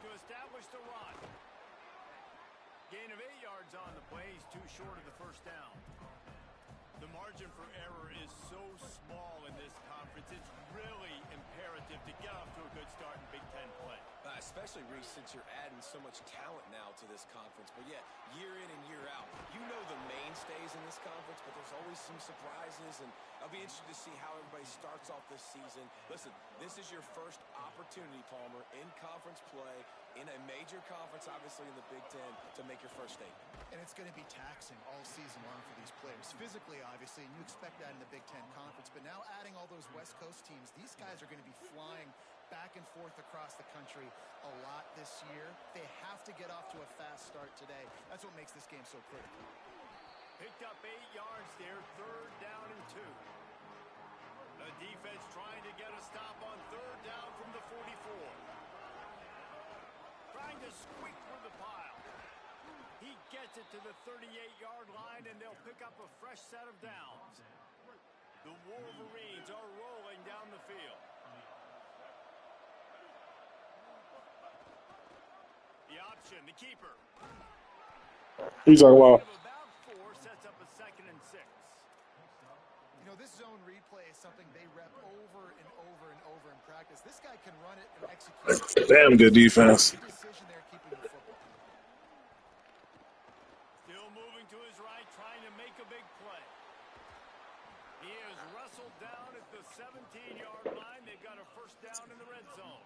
to establish the run. Gain of 8 yards on the play. He's too short of the first down. The margin for error is so small in this conference. It's really imperative to get off to a good start in Big Ten play. Especially, Reese, since you're adding so much talent now to this conference. But, yeah, year in and year out, you know the mainstays in this conference, but there's always some surprises. And I'll be interested to see how everybody starts off this season. Listen, this is your first opportunity, Palmer, in conference play, in a major conference, obviously in the Big Ten, to make your first statement. And it's going to be taxing all season long for these players. Physically, obviously, and you expect that in the Big Ten Conference. But now adding all those West Coast teams, these guys are going to be flying back and forth across the country a lot this year. They have to get off to a fast start today. That's what makes this game so critical. Picked up 8 yards there, 3rd down and 2. The defense trying to get a stop on 3rd down from the 44. Trying to squeak through the pile. He gets it to the 38-yard line, and they'll pick up a fresh set of downs. The Wolverines are rolling down the field. The option, the keeper. He's talking about. About 4 sets up a 2nd and 6. You know, this zone replay is something they rep over and over and over in practice. This guy can run it and execute. Damn good defense. Good decision there, keeping the football. Still moving to his right, trying to make a big play. He is wrestled down at the 17-yard line. They've got a first down in the red zone.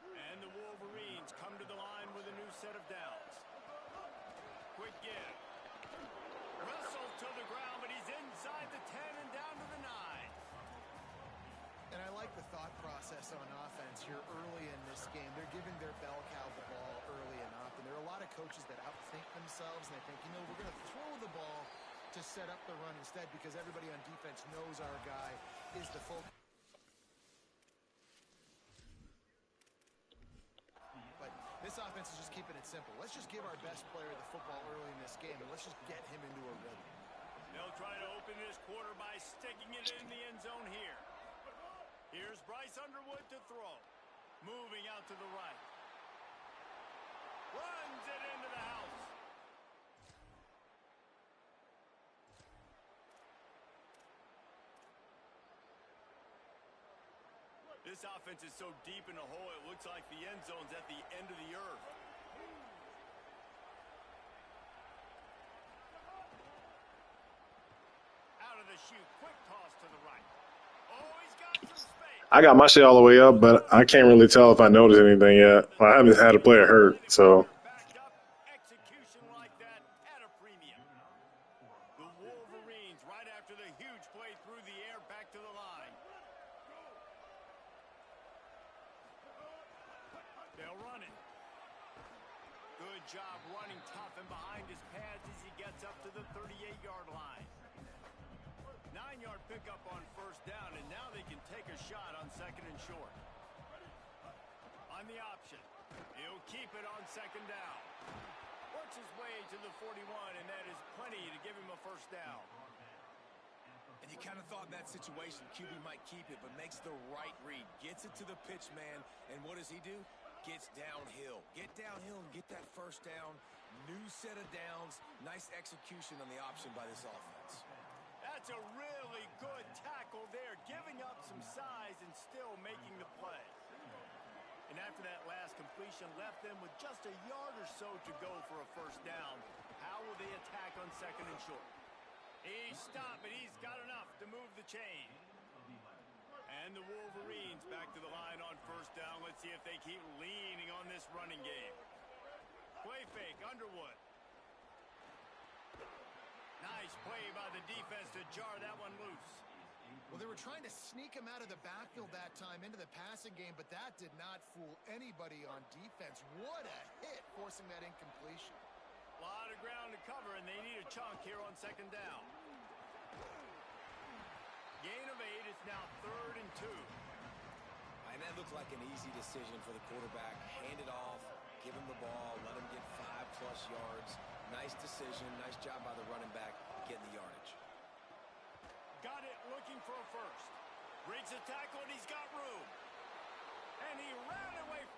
And the Wolverines come to the line with a new set of downs. Quick give. Wrestled to the ground, but he's inside the 10 and down to the 9. And I like the thought process on offense here early in this game. They're giving their bell cow the ball early enough. And there are a lot of coaches that outthink themselves, and they think, you know, we're going to throw the ball to set up the run instead because everybody on defense knows our guy is the full. But this offense is just keeping it simple. Let's just give our best player the football early in this game, and let's just get him into a rhythm. They'll try to open this quarter by sticking it in the end zone here. Here's Bryce Underwood to throw. Moving out to the right. Runs it into the house. This offense is so deep in the hole, it looks like the end zone's at the end of the earth. Out of the chute, quick toss to the right. Oh, he's got some space. I got my shit all the way up, but I can't really tell if I noticed anything yet. I haven't had a player hurt, so. Execution like that at a premium. The Wolverines right after the huge play through the air back to the line. They'll run it. Good job running tough and behind his pads as he gets up to the 38-yard line. 9-yard pickup on first down, and now they can take a shot on 2nd and short. On the option, he'll keep it on 2nd down. Works his way to the 41, and that is plenty to give him a first down. And you kind of thought in that situation QB might keep it, but makes the right read. Gets it to the pitch man, and what does he do? Gets downhill. Get downhill and get that first down. New set of downs. Nice execution on the option by this offense. That's a really good tackle there, giving up some size and still making the play. And after that last completion, left them with just a yard or so to go for a first down. How will they attack on 2nd and short? He's stopped, but he's got enough to move the chain. And the Wolverines back to the line on first down. Let's see if they keep leaning on this running game. Play fake, Underwood. Nice play by the defense to jar that one loose. Well, they were trying to sneak him out of the backfield that time into the passing game, but that did not fool anybody on defense. What a hit, forcing that incompletion. A lot of ground to cover, and they need a chunk here on 2nd down. Gain of 8, it's now 3rd and 2. And that looked like an easy decision for the quarterback. Hand it off, give him the ball, let him get 5+ yards. Nice decision, nice job by the running back getting the yardage. Got it, looking for a first. Breaks a tackle, and he's got room. And he ran away.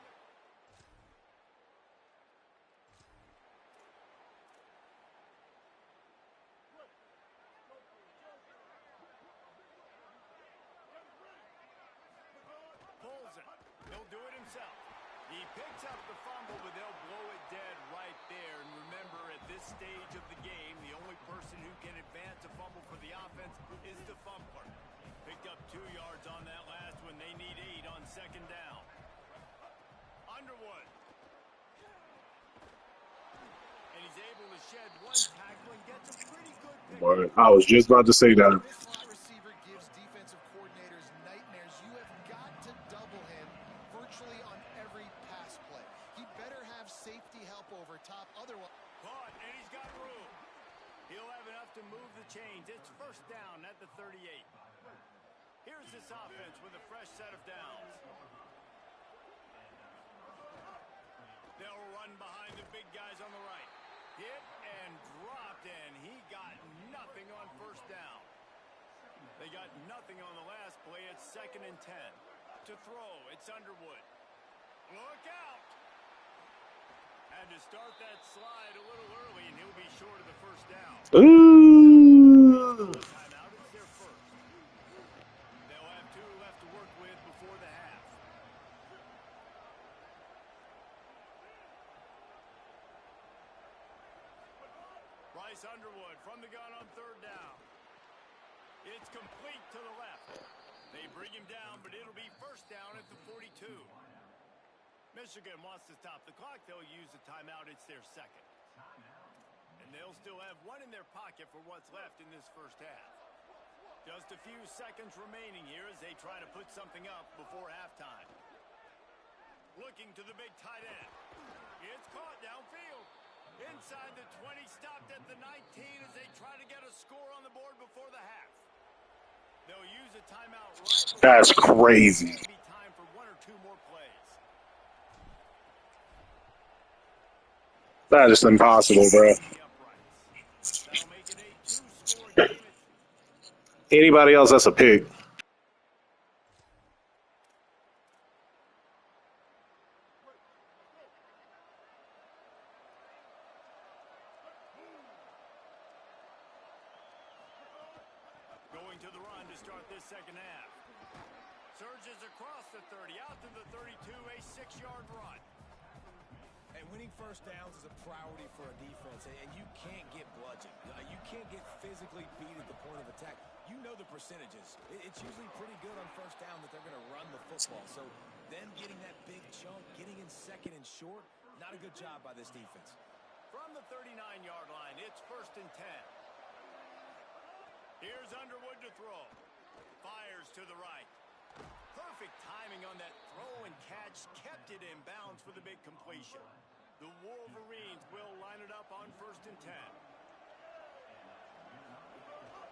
doesn't. He'll do it himself. He picks up the fumble, but they'll blow it dead right there. And remember, at this stage of the game, the only person who can advance a fumble for the offense is the fumbler. Picked up 2 yards on that last one. They need 8 on second down. Underwood. And he's able to shed 1 tackle and gets a pretty good pick. But I was just about to say that. This slot receiver gives defensive coordinators nightmares. You have got to double him virtually on every pass play. He better have safety help over top. Otherwise, caught, and he's got room. He'll have enough to move the chains. It's first down at the 38. Here's this offense with a fresh set of downs. They'll run behind the big guys on the right. Hit and dropped, and he got nothing on first down. They got nothing on the last play. It's 2nd and 10. To throw, it's Underwood. Look out! Had to start that slide a little early, and he'll be short of the first down. Ooh. Timeout, it's their first. They'll have 2 left to work with before the half. Bryce Underwood from the gun on 3rd down. It's complete to the left. They bring him down, but it'll be first down at the 42. Michigan wants to stop the clock. They'll use a timeout. It's their second. And they'll still have 1 in their pocket for what's left in this first half. Just a few seconds remaining here as they try to put something up before halftime. Looking to the big tight end. It's caught downfield. Inside the 20, stopped at the 19 as they try to get a score on the board before the half. They'll use a timeout right. That's crazy. It'll be time for 1 or 2 more plays. That is impossible, bro. That'll make it a 2-score game. Anybody else, that's a pick. Going to the run to start this second half. Surges across the 30, out to the 32, a 6-yard run. And winning first downs is a priority for a defense, and you can't get bludgeoned. You can't get physically beat at the point of attack. You know the percentages. It's usually pretty good on first down that they're going to run the football. So them getting that big chunk, getting in 2nd and short, not a good job by this defense. From the 39-yard line, it's 1st and 10. Here's Underwood to throw. Fires to the right. Perfect timing on that throw and catch. Kept it in bounds for the big completion. The Wolverines will line it up on 1st and 10.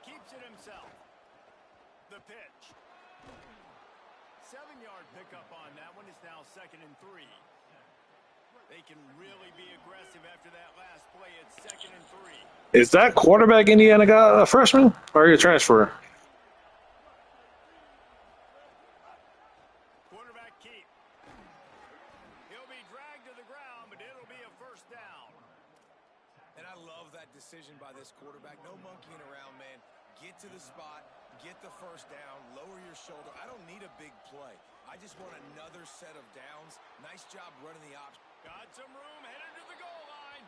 Keeps it himself. The pitch. 7-yard pickup on that one. Is now 2nd and 3. They can really be aggressive after that last play. It's 2nd and 3. Is that quarterback Indiana guy a freshman or are you a transfer? Quarterback keep. He'll be dragged to the ground, but it'll be a first down. And I love that decision by this quarterback. No monkeying around, man. Get to the spot, get the first down, lower your shoulder. I don't need a big play. I just want another set of downs. Nice job running the option. Got some room, headed to the goal line.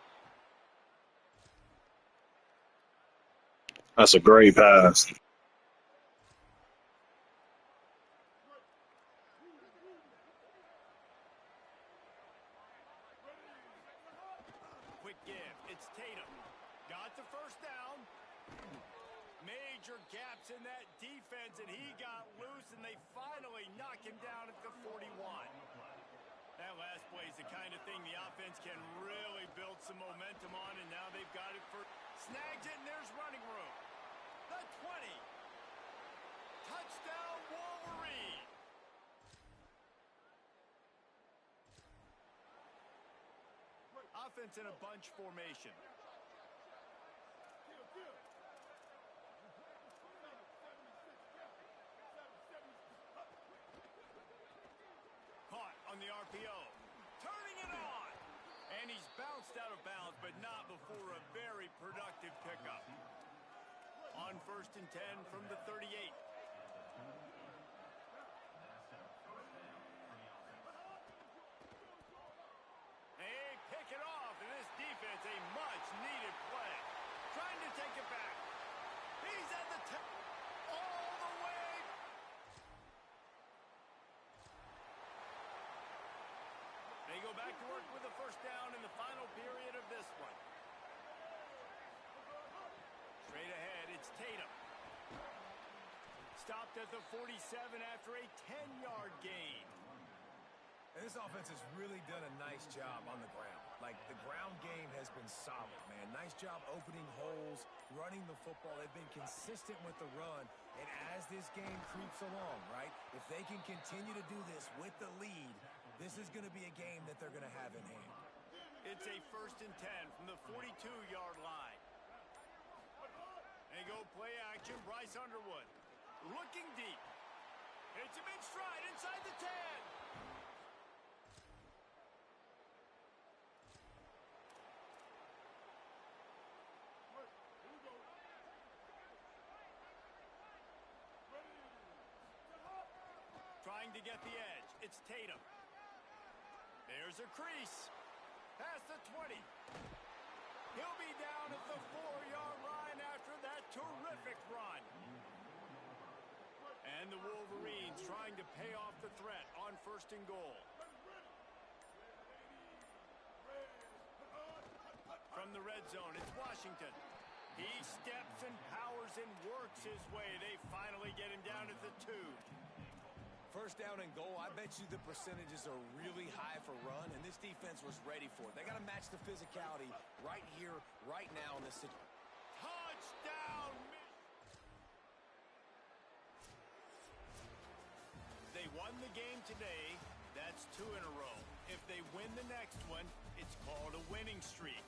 That's a great pass. Quick give. It's Tatum. Got the first down. Major gaps in that defense, and he got loose, and they finally knock him down at the 41. That last play is the kind of thing the offense can really build some momentum on, and now they've got it for... Snags it, and there's running room. The 20. Touchdown, Wolverine. Offense in a bunch formation. Caught on the RPO. Turning it on. And he's bounced out of bounds, but not before a very productive pickup. On 1st and 10 from the 38. it back. He's at the top. All the way. They go back to work with the first down in the final period of this one. Straight ahead, it's Tatum. Stopped at the 47 after a 10-yard gain. And this offense has really done a nice job on the ground. Like, the ground game has been solid, man. Nice job opening holes, running the football. They've been consistent with the run. And as this game creeps along, right, if they can continue to do this with the lead, this is going to be a game that they're going to have in hand. It's a 1st and 10 from the 42-yard line. They go play action. Bryce Underwood looking deep. Hits him in stride inside the 10. Trying to get the edge. It's Tatum. There's a crease. Past the 20. He'll be down at the 4-yard line after that terrific run. And the Wolverines trying to pay off the threat on 1st and goal. From the red zone, it's Washington. He steps and powers and works his way. They finally get him down at the 2. First down and goal, I bet you the percentages are really high for run, and this defense was ready for it. They got to match the physicality right here, right now in this situation. Touchdown! They won the game today. That's 2 in a row. If they win the next one, it's called a winning streak.